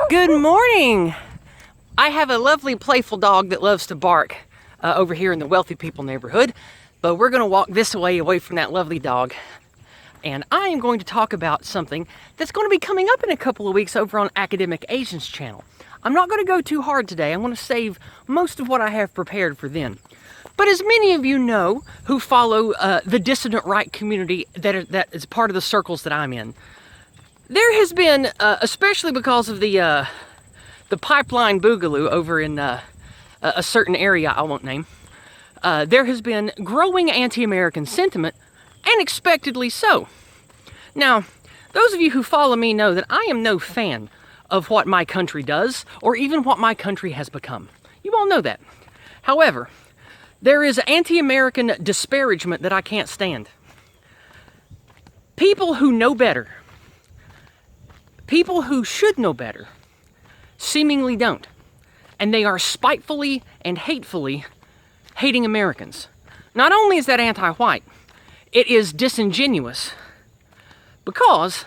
Good morning. I have a lovely playful dog that loves to bark over here in the wealthy people neighborhood, but we're going to walk this way away from that lovely dog. And I am going to talk about something that's going to be coming up in a couple of weeks over on Academic Asians channel. I'm not going to go too hard today. I'm going to save most of what I have prepared for then. But as many of you know who follow the dissident right community that is part of the circles that I'm in, there has been, especially because of the pipeline boogaloo over in a certain area I won't name, there has been growing anti-American sentiment, and expectedly so. Now, those of you who follow me know that I am no fan of what my country does, or even what my country has become. You all know that. However, there is anti-American disparagement that I can't stand. People who know better, people who should know better, seemingly don't. And they are spitefully and hatefully hating Americans. Not only is that anti-white, it is disingenuous because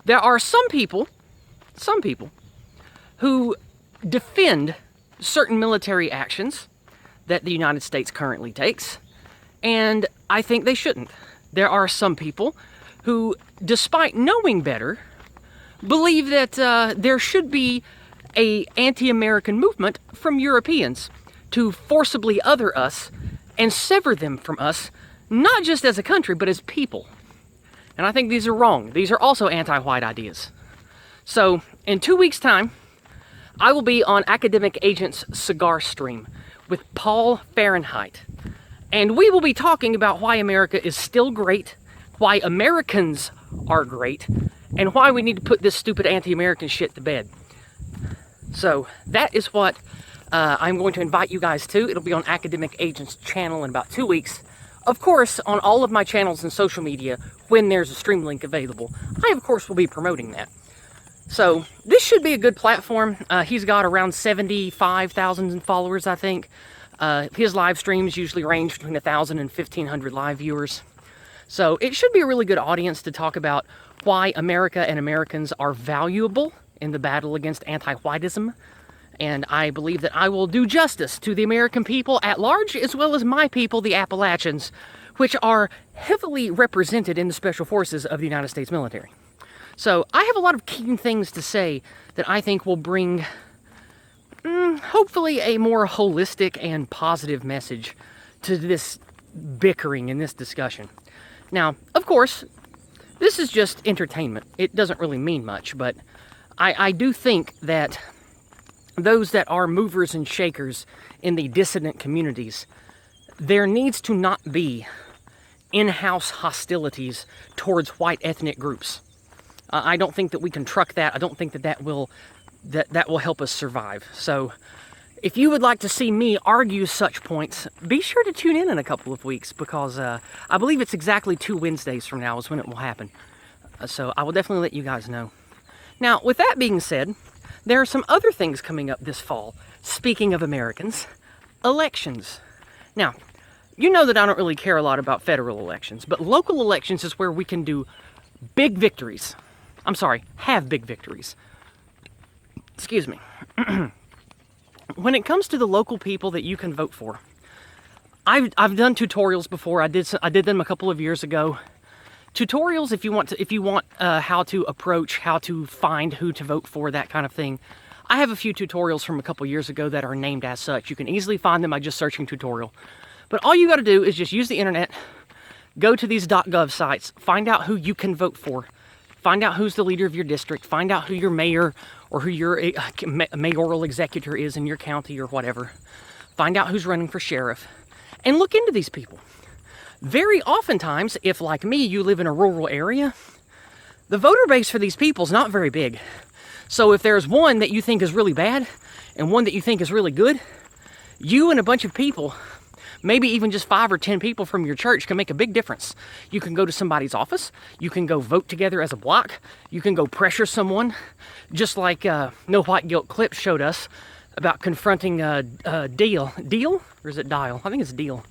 there are some people who defend certain military actions that the United States currently takes, and I think they shouldn't. There are some people who, despite knowing better, believe that there should be an anti-American movement from Europeans to forcibly other us and sever them from us, not just as a country, but as people. And I think these are wrong. These are also anti-white ideas. So, in 2 weeks' time, I will be on Academic Agent's cigar stream with Paul Fahrenheit. And we will be talking about why America is still great, why Americans are great, and why we need to put this stupid anti-American shit to bed. So, that is what I'm going to invite you guys to. It'll be on Academic Agent's channel in about 2 weeks. Of course, on all of my channels and social media, when there's a stream link available, I, of course, will be promoting that. So, this should be a good platform. He's got around 75,000 followers, I think. His live streams usually range between 1,000 and 1,500 live viewers. So, it should be a really good audience to talk about why America and Americans are valuable in the battle against anti-whiteism. And I believe that I will do justice to the American people at large, as well as my people, the Appalachians, which are heavily represented in the Special Forces of the United States military. So, I have a lot of keen things to say that I think will bring, hopefully, a more holistic and positive message to this bickering and this discussion. Now, of course, this is just entertainment. It doesn't really mean much, but I do think that those that are movers and shakers in the dissident communities, there needs to not be in-house hostilities towards white ethnic groups. I don't think that we can truck that. I don't think that will help us survive. So, if you would like to see me argue such points, be sure to tune in a couple of weeks, because I believe it's exactly 2 Wednesdays from now is when it will happen. So, I will definitely let you guys know. Now, with that being said, there are some other things coming up this fall. Speaking of Americans, elections. Now, you know that I don't really care a lot about federal elections, but local elections is where we can do big victories. I'm sorry, have big victories. Excuse me. When it comes to the local people that you can vote for, I've done tutorials before. I did them a couple of years ago. Tutorials, if you want how to approach, how to find who to vote for, that kind of thing. I have a few tutorials from a couple years ago that are named as such. You can easily find them by just searching tutorial. But all you got to do is just use the internet, go to these .gov sites, find out who you can vote for, find out who's the leader of your district, find out who your mayor or who your mayoral executor is in your county or whatever. Find out who's running for sheriff, and look into these people. Very oftentimes, if like me, you live in a rural area, the voter base for these people is not very big. So if there's one that you think is really bad and one that you think is really good, you and a bunch of people, maybe even just 5 or 10 people from your church, can make a big difference. You can go to somebody's office, you can go vote together as a block, you can go pressure someone, just like No White Guilt Clip showed us about confronting Deal, or is it Dial? I think it's Deal.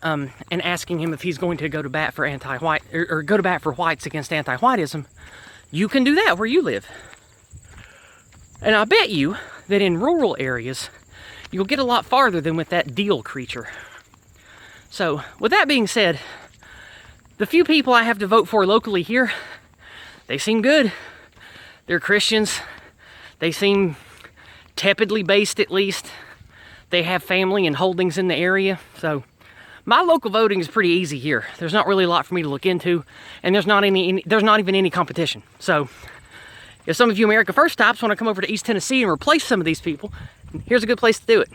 And asking him if he's going to go to bat for anti-white, or go to bat for whites against anti-whiteism. You can do that where you live. And I bet you that in rural areas, you'll get a lot farther than with that deal creature. So, with that being said, the few people I have to vote for locally here, they seem good. They're Christians. They seem tepidly based, at least. They have family and holdings in the area. So, my local voting is pretty easy here. There's not really a lot for me to look into, and there's not even any competition. So, if some of you America First types want to come over to East Tennessee and replace some of these people, here's a good place to do it.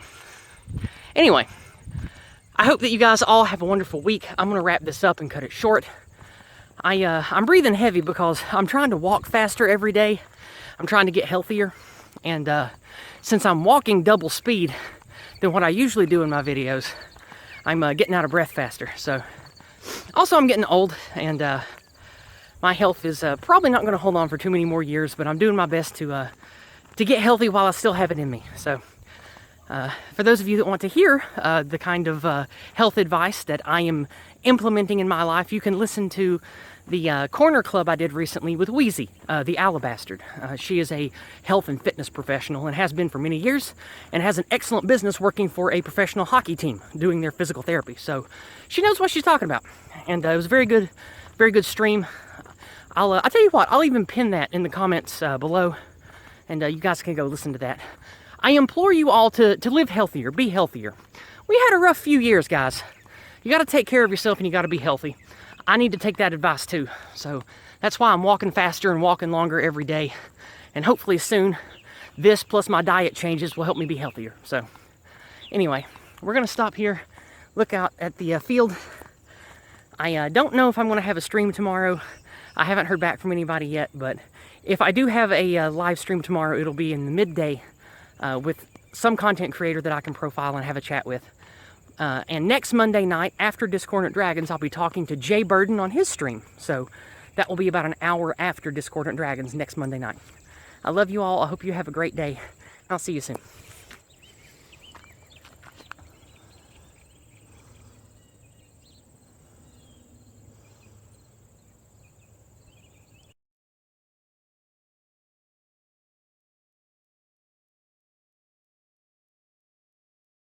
Anyway, I hope that you guys all have a wonderful week. I'm going to wrap this up and cut it short. I'm breathing heavy because I'm trying to walk faster every day. I'm trying to get healthier. And since I'm walking double speed than what I usually do in my videos, I'm getting out of breath faster. So, also I'm getting old, and my health is probably not going to hold on for too many more years, but I'm doing my best to get healthy while I still have it in me. So, for those of you that want to hear the kind of health advice that I am implementing in my life, you can listen to the corner club I did recently with Yizz, the Alabastard. She is a health and fitness professional and has been for many years, and has an excellent business working for a professional hockey team doing their physical therapy. So she knows what she's talking about, and it was a very good stream. I'll tell you what, I'll even pin that in the comments below, and you guys can go listen to that. I implore you all to live healthier, be healthier. We had a rough few years, guys. You got to take care of yourself, and you got to be healthy. I need to take that advice too. So that's why I'm walking faster and walking longer every day. And hopefully soon, this plus my diet changes will help me be healthier. So anyway, we're going to stop here, look out at the field. I don't know if I'm going to have a stream tomorrow. I haven't heard back from anybody yet, but if I do have a live stream tomorrow, it'll be in the midday with some content creator that I can profile and have a chat with. And next Monday night, after Discordant Dragons, I'll be talking to Jay Burden on his stream. So that will be about an hour after Discordant Dragons next Monday night. I love you all. I hope you have a great day. I'll see you soon.